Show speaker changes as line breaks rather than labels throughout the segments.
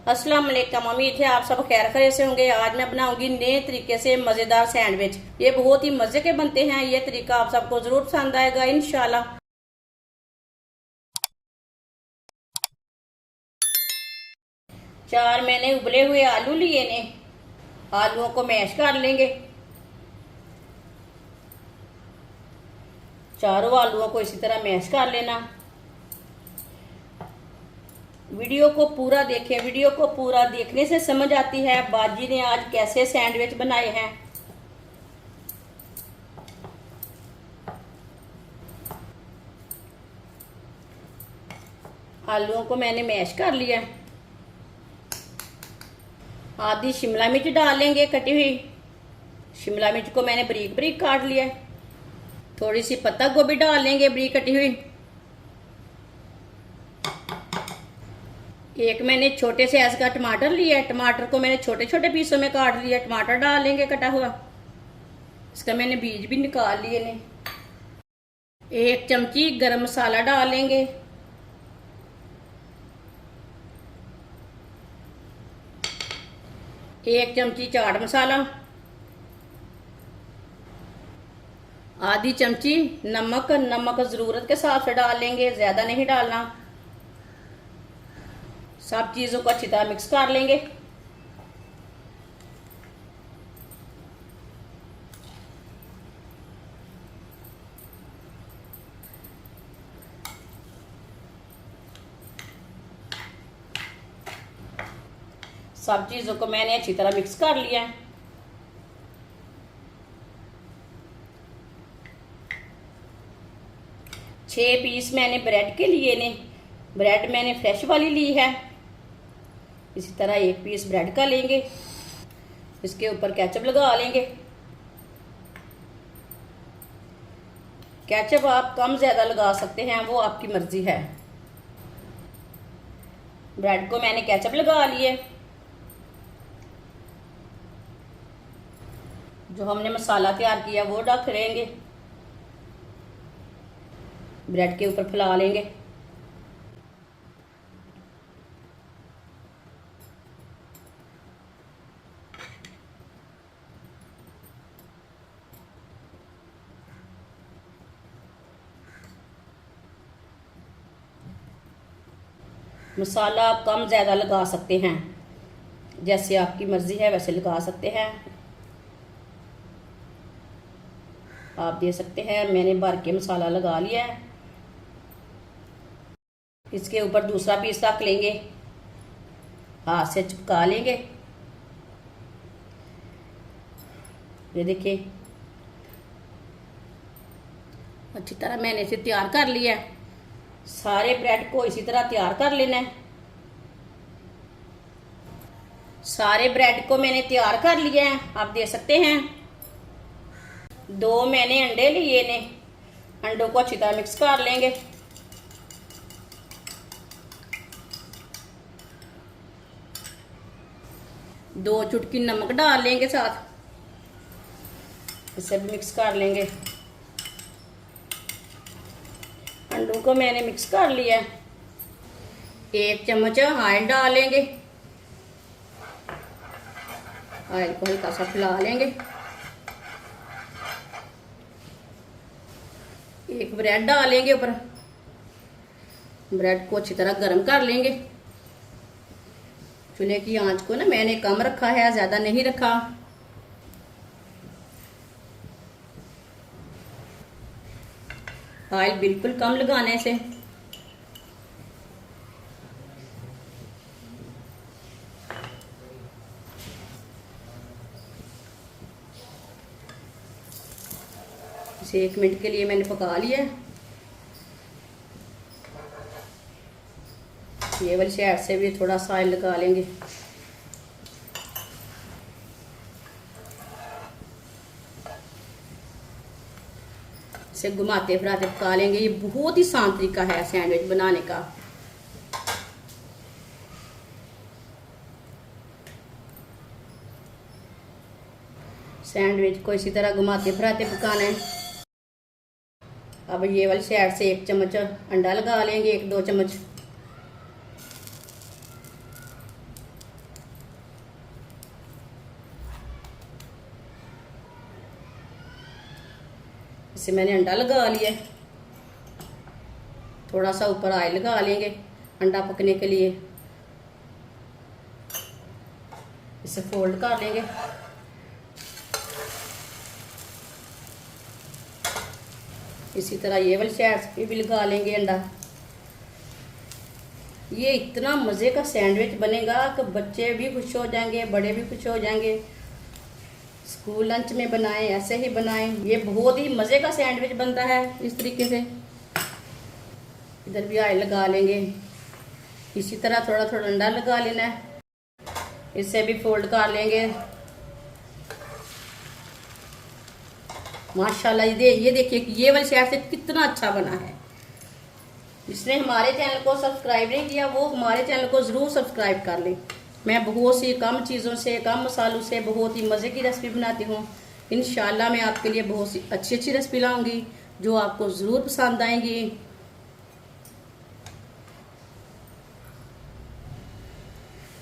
अस्सलाम वालेकुम। उम्मीद है आप सब खैर खैरियत से होंगे। आज मैं बनाऊंगी नए तरीके से मज़ेदार सैंडविच। ये बहुत ही मज़े के बनते हैं। ये तरीका आप सबको ज़रूर पसंद आएगा इंशाल्लाह। 4 मैंने उबले हुए आलू लिए ने। आलूओं को मैश कर लेंगे। चारों आलूओं को इसी तरह मैश कर लेना। वीडियो को पूरा देखें। वीडियो को पूरा देखने से समझ आती है बाजी ने आज कैसे सैंडविच बनाए हैं। आलूओं को मैंने मैश कर लिया। आधी शिमला मिर्च डाल लेंगे कटी हुई। शिमला मिर्च को मैंने बारीक बारीक काट लिया। थोड़ी सी पत्ता गोभी डाल लेंगे बारीक कटी हुई। एक मैंने छोटे से साइज का टमाटर लिया। टमाटर को मैंने छोटे छोटे पीसों में काट लिया। टमाटर डाल लेंगे कटा हुआ। इसका मैंने बीज भी निकाल लिए ने। 1 चमची गरम मसाला डाल लेंगे। एक चमची चाट मसाला। आधी चमची नमक। नमक ज़रूरत के हिसाब से डाल लेंगे, ज़्यादा नहीं डालना। सब चीज़ों को अच्छी तरह मिक्स कर लेंगे। सब चीज़ों को मैंने अच्छी तरह मिक्स कर लिया है। छह पीस मैंने ब्रेड के लिए ने। ब्रेड मैंने फ्रेश वाली ली है। इसी तरह 1 पीस ब्रेड का लेंगे। इसके ऊपर केचप लगा लेंगे। केचप आप कम ज़्यादा लगा सकते हैं, वो आपकी मर्जी है। ब्रेड को मैंने केचप लगा लिए। जो हमने मसाला तैयार किया वो रख लेंगे। ब्रेड के ऊपर फैला लेंगे। मसाला आप कम ज़्यादा लगा सकते हैं, जैसे आपकी मर्ज़ी है वैसे लगा सकते हैं। आप दे सकते हैं। मैंने भर के मसाला लगा लिया है। इसके ऊपर दूसरा पीस रख लेंगे। हाथ से चिपका लेंगे। ये देखिए अच्छी तरह मैंने इसे तैयार कर लिया है। सारे ब्रेड को इसी तरह तैयार कर लेना है। सारे ब्रेड को मैंने तैयार कर लिया है, आप दे सकते हैं। 2 मैंने अंडे लिए ने। अंडों को अच्छी तरह मिक्स कर लेंगे। दो चुटकी नमक डाल लेंगे साथ। इसे भी मिक्स कर लेंगे। अंडों को मैंने मिक्स कर लिया। 1 चम्मच ऑयल डाल लेंगे। ऑयल को हल्का सा फैला लेंगे। 1 ब्रेड डालेंगे ऊपर। ब्रेड को अच्छी तरह गर्म कर लेंगे। चूल्हे की आंच को ना मैंने कम रखा है, ज़्यादा नहीं रखा। ऑयल बिल्कुल कम लगाने से इसे 1 मिनट के लिए मैंने पका लिया। ये वाली साइड से भी थोड़ा सा ऑयल लगा लेंगे। इसे घुमाते फिराते पका लेंगे। ये बहुत ही आसान तरीका है सैंडविच बनाने का। सैंडविच को इसी तरह घुमाते फिराते पकाना है। अब ये वाली साइड से 1 चम्मच अंडा लगा लेंगे, 1-2 चम्मच। इसे मैंने अंडा लगा लिया, थोड़ा सा ऊपर ऑयल लगा लेंगे अंडा पकने के लिए। इसे फोल्ड कर लेंगे। इसी तरह ये वाली साइड पे भी लगा लेंगे अंडा। ये इतना मज़े का सैंडविच बनेगा कि बच्चे भी खुश हो जाएंगे, बड़े भी खुश हो जाएंगे। स्कूल लंच में बनाएं, ऐसे ही बनाएं। ये बहुत ही मज़े का सैंडविच बनता है इस तरीके से। इधर भी ऑयल लगा लेंगे। इसी तरह थोड़ा थोड़ा अंडा लगा लेना है। इसे भी फोल्ड कर लेंगे। माशाल्लाह ये देखिए कि ये वाली साइड से कितना अच्छा बना है। जिसने हमारे चैनल को सब्सक्राइब नहीं किया वो हमारे चैनल को ज़रूर सब्सक्राइब कर लें। मैं बहुत सी कम चीज़ों से, कम मसालों से बहुत ही मज़े की रेसिपी बनाती हूँ। इंशाल्लाह मैं आपके लिए बहुत सी अच्छी अच्छी रेसिपी लाऊंगी जो आपको ज़रूर पसंद आएंगी।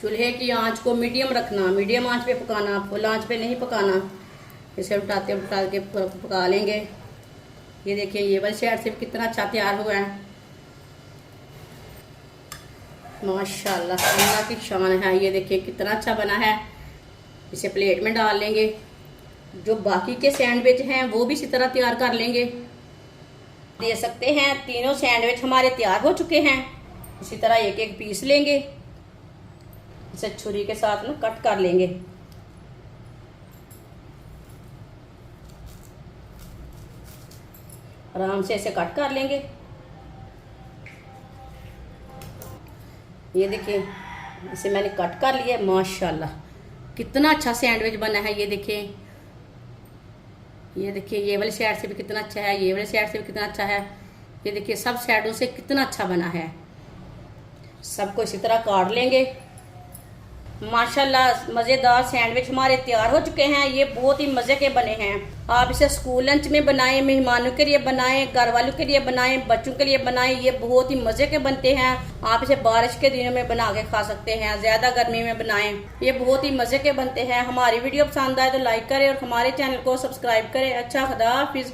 चूल्हे की आंच को मीडियम रखना, मीडियम आंच पे पकाना, फुल आंच पे नहीं पकाना। इसे उल्टा के पका लेंगे। ये देखिए ये वाली साइड से कितना अच्छा तैयार हुआ है। माशाल्लाह अल्लाह की शान है। ये देखिए कितना अच्छा बना है। इसे प्लेट में डाल लेंगे। जो बाकी के सैंडविच हैं वो भी इसी तरह तैयार कर लेंगे। दे सकते हैं। तीनों सैंडविच हमारे तैयार हो चुके हैं। इसी तरह एक एक पीस लेंगे। इसे छुरी के साथ ना कट कर लेंगे। आराम से ऐसे कट कर लेंगे। ये देखिए इसे मैंने कट कर लिया। माशाल्लाह कितना अच्छा सैंडविच बना है। ये देखिए ये वाली साइड से भी कितना अच्छा है, ये वाली साइड से भी कितना अच्छा है। ये देखिए सब साइडों से कितना अच्छा बना है। सबको इसी तरह काट लेंगे। माशाल्लाह मज़ेदार सैंडविच हमारे तैयार हो चुके हैं। ये बहुत ही मज़े के बने हैं। आप इसे स्कूल लंच में बनाएं, मेहमानों के लिए बनाएं, घर वालों के लिए बनाएं, बच्चों के लिए बनाएं। ये बहुत ही मज़े के बनते हैं। आप इसे बारिश के दिनों में बना के खा सकते हैं, ज़्यादा गर्मी में बनाएं। ये बहुत ही मज़े के बनते हैं। हमारी वीडियो पसंद आए तो लाइक करें और हमारे चैनल को सब्सक्राइब करें। अच्छा, खुदा हाफिज़।